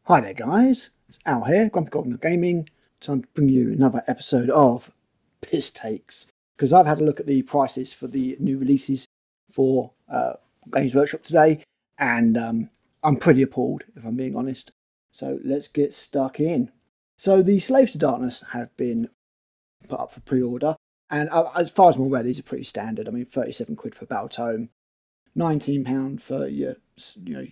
Hi there guys, it's Al here, Grumpy Goggler Gaming. Time to bring you another episode of Piss Takes. Because I've had a look at the prices for the new releases for Games Workshop today, and I'm pretty appalled if I'm being honest. So let's get stuck in. So the Slaves to Darkness have been put up for pre-order, and as far as I'm aware these are pretty standard. I mean, 37 quid for Battle Tome, £19 for your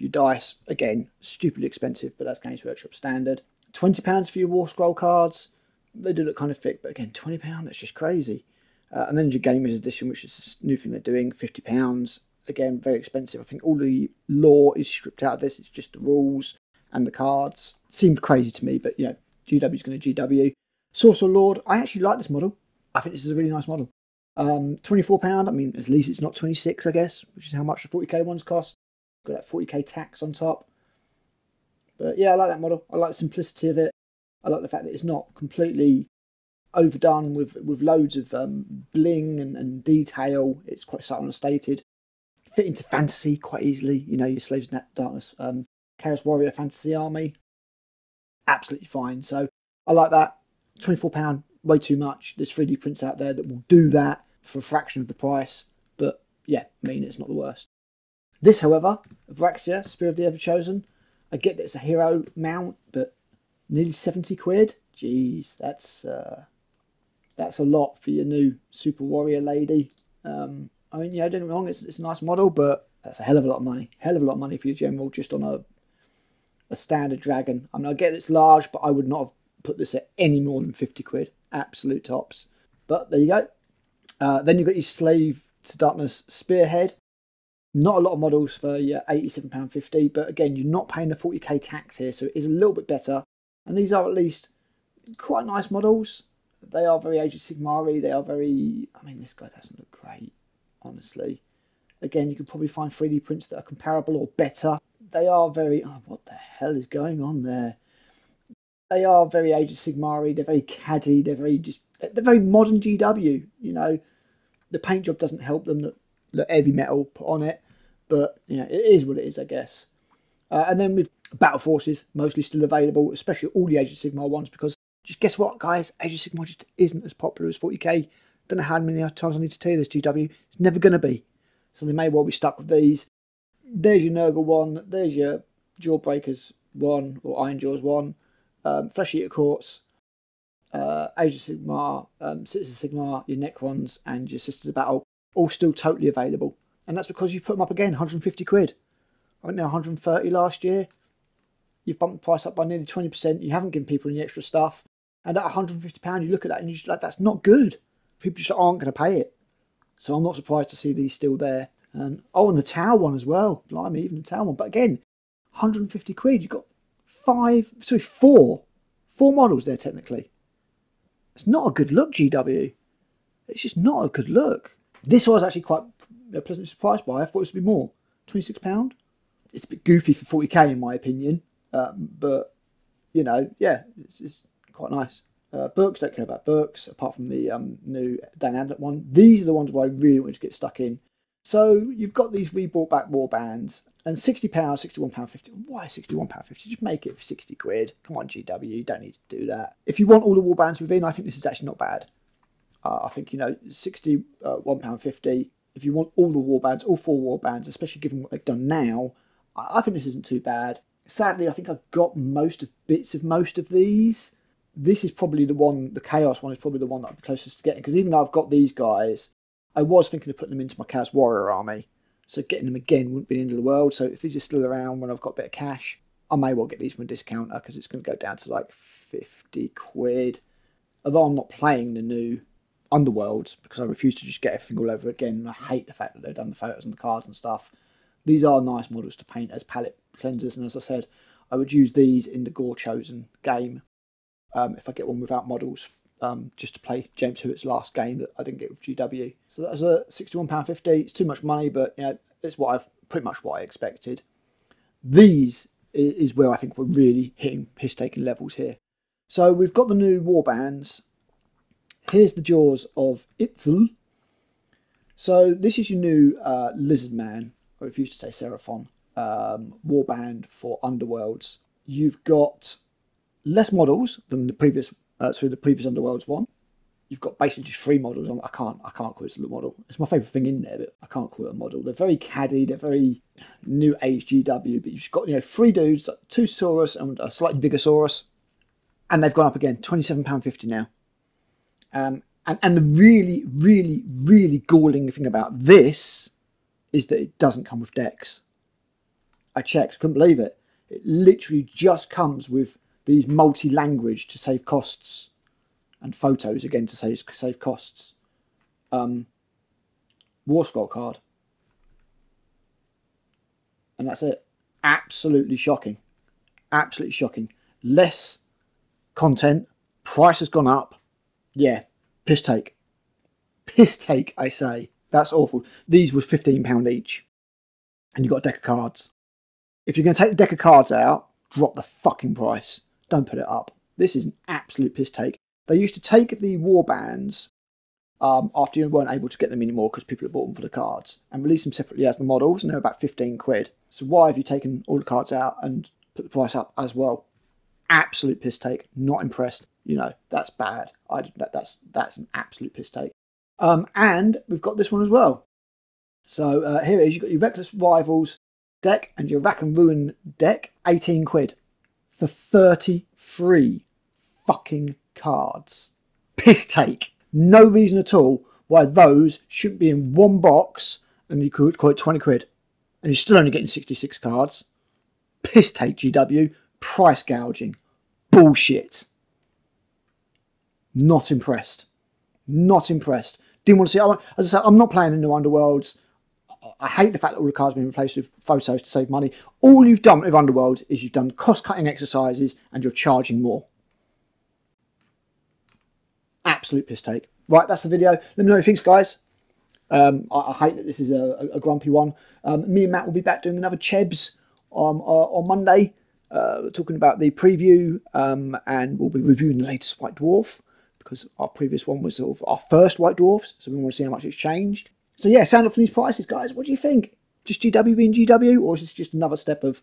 dice. Again, stupidly expensive, but that's Games Workshop standard. £20 for your War Scroll cards. They do look kind of thick, but again, £20, that's just crazy. And then your Gamers Edition, which is a new thing they're doing, £50. Again, very expensive. I think all the lore is stripped out of this. It's just the rules and the cards. Seems crazy to me, but GW's going to GW. Sorcerer Lord, I actually like this model. I think this is a really nice model. £24, I mean, at least it's not 26, I guess, which is how much the 40k ones cost. Got that 40k tax on top. But yeah, I like that model. I like the simplicity of it. I like the fact that it's not completely overdone with loads of bling and detail. It's quite subtle and stated. Fit into fantasy quite easily. You know, your Slaves to Darkness, Chaos Warrior fantasy army. Absolutely fine. So I like that. £24, way too much. There's 3D prints out there that will do that for a fraction of the price. But yeah, I mean, it's not the worst. This, however, Abraxia, Spear of the Everchosen, I get that it's a hero mount, but nearly 70 quid? Jeez, that's a lot for your new Super Warrior lady. I mean, don't get me wrong, it's a nice model, but that's a hell of a lot of money. Hell of a lot of money for your general just on a standard dragon. I mean, I get it's large, but I would not have put this at any more than 50 quid. Absolute tops. But there you go. Then you've got your Slave to Darkness Spearhead. Not a lot of models for your £87.50, but again, you're not paying the 40k tax here, so it is a little bit better. And these are at least quite nice models. They are very Age of Sigmar-y. They are very... I mean, this guy doesn't look great, honestly. Again, you could probably find 3D prints that are comparable or better. They are very... Oh, what the hell is going on there? They are very Age of Sigmar-y. They're very caddy. They're very modern GW. You know, the paint job doesn't help them. The heavy metal put on it. But, it is what it is, I guess. And then with Battle Forces, mostly still available, especially all the Age of Sigmar ones, because just guess what, guys? Age of Sigmar just isn't as popular as 40k. Don't know how many times I need to tell you this, GW. It's never going to be. So they may well be stuck with these. There's your Nurgle one. There's your Jawbreakers one, or Iron Jaws one. Flesh Eater Courts. Age of Sigmar, Citizens of Sigmar, your Necrons, and your Sisters of Battle. All still totally available. And that's because you've put them up again, 150 quid. I think they're 130 last year. You've bumped the price up by nearly 20%. You haven't given people any extra stuff. And at £150, you look at that and you're just like, that's not good. People just aren't going to pay it. So I'm not surprised to see these still there. And the Tower one as well. Blimey, even the Tower one. But again, 150 quid. You've got four models there technically. It's not a good look, GW. It's just not a good look. This was actually quite pleasantly surprised by. I thought it would be more. £26. It's a bit goofy for 40k in my opinion. But, yeah, it's quite nice. Books, don't care about books, apart from the new Dan Adlet one. These are the ones where I really wanted to get stuck in. So you've got these rebought back war bands. And £60, £61.50. Why £61.50? Just make it for 60 quid. Come on, GW, you don't need to do that. If you want all the war bands within, I think this is actually not bad. I think, £61.50. If you want all the war bands, all 4 war bands, especially given what they've done now, I think this isn't too bad. Sadly, I think I've got bits of most of these. This is probably the one, the Chaos one is probably the one that I'm closest to getting. Because even though I've got these guys, I was thinking of putting them into my Chaos Warrior army. So getting them again wouldn't be the end of the world. So if these are still around when I've got a bit of cash, I may well get these from a discounter because it's going to go down to like 50 quid. Although I'm not playing the new Underworlds because I refuse to just get everything all over again. I hate the fact that they've done the photos and the cards and stuff. These are nice models to paint as palette cleansers, and as I said, I would use these in the Gore Chosen game if I get one without models, just to play James Hewitt's last game that I didn't get with GW. So that was a £61.50. It's too much money, but it's pretty much what I expected. These is where I think we're really hitting piss-taking levels here. So we've got the new warbands. Here's the Jaws of Itzl. So this is your new Lizard Man, or if you used to say Seraphon, warband for Underworlds. You've got less models than the previous through the previous Underworlds one. You've got basically just 3 models. I can't call it a model. It's my favourite thing in there, but I can't call it a model. They're very caddy. They're very new age GW. But you've got 3 dudes, 2 Saurus and a slightly bigger Saurus, and they've gone up again, £27.50 now. And the really, really, really galling thing about this is that it doesn't come with decks. I checked, couldn't believe it. It literally just comes with these multi-language to save costs, and photos again to save costs. War Scroll card, and that's it. Absolutely shocking. Absolutely shocking. Less content. Price has gone up. Yeah, piss take. Piss take, I say. That's awful. These were £15 each, and you got a deck of cards. If you're going to take the deck of cards out, drop the fucking price. Don't put it up. This is an absolute piss take. They used to take the war bands after you weren't able to get them anymore because people had bought them for the cards, and release them separately as the models, and they're about 15 quid. So why have you taken all the cards out and put the price up as well? Absolute piss take. Not impressed. That's bad. That's an absolute piss take. And we've got this one as well. So here it is. You've got your Reckless Rivals deck and your Rack and Ruin deck, 18 quid for 33 fucking cards. Piss take. No reason at all why those shouldn't be in one box and you could call it 20 quid. And you're still only getting 66 cards. Piss take, GW. Price gouging. Bullshit. Not impressed. Not impressed. Didn't want to see. As I say, I'm not playing in the Underworlds. I hate the fact that all the cards have been replaced with photos to save money. All you've done with Underworlds is you've done cost-cutting exercises and you're charging more. Absolute piss take. Right, that's the video. Let me know what you think, guys. I hate that this is a grumpy one. Me and Matt will be back doing another Chebs on Monday, talking about the preview, and we'll be reviewing the latest White Dwarf, because our previous one was sort of our first White Dwarfs, so we want to see how much it's changed. So yeah, sound off from these prices, guys. What do you think? Just GW being GW, or is this just another step of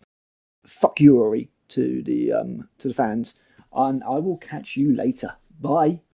fuck youery to the fans? And I will catch you later. Bye.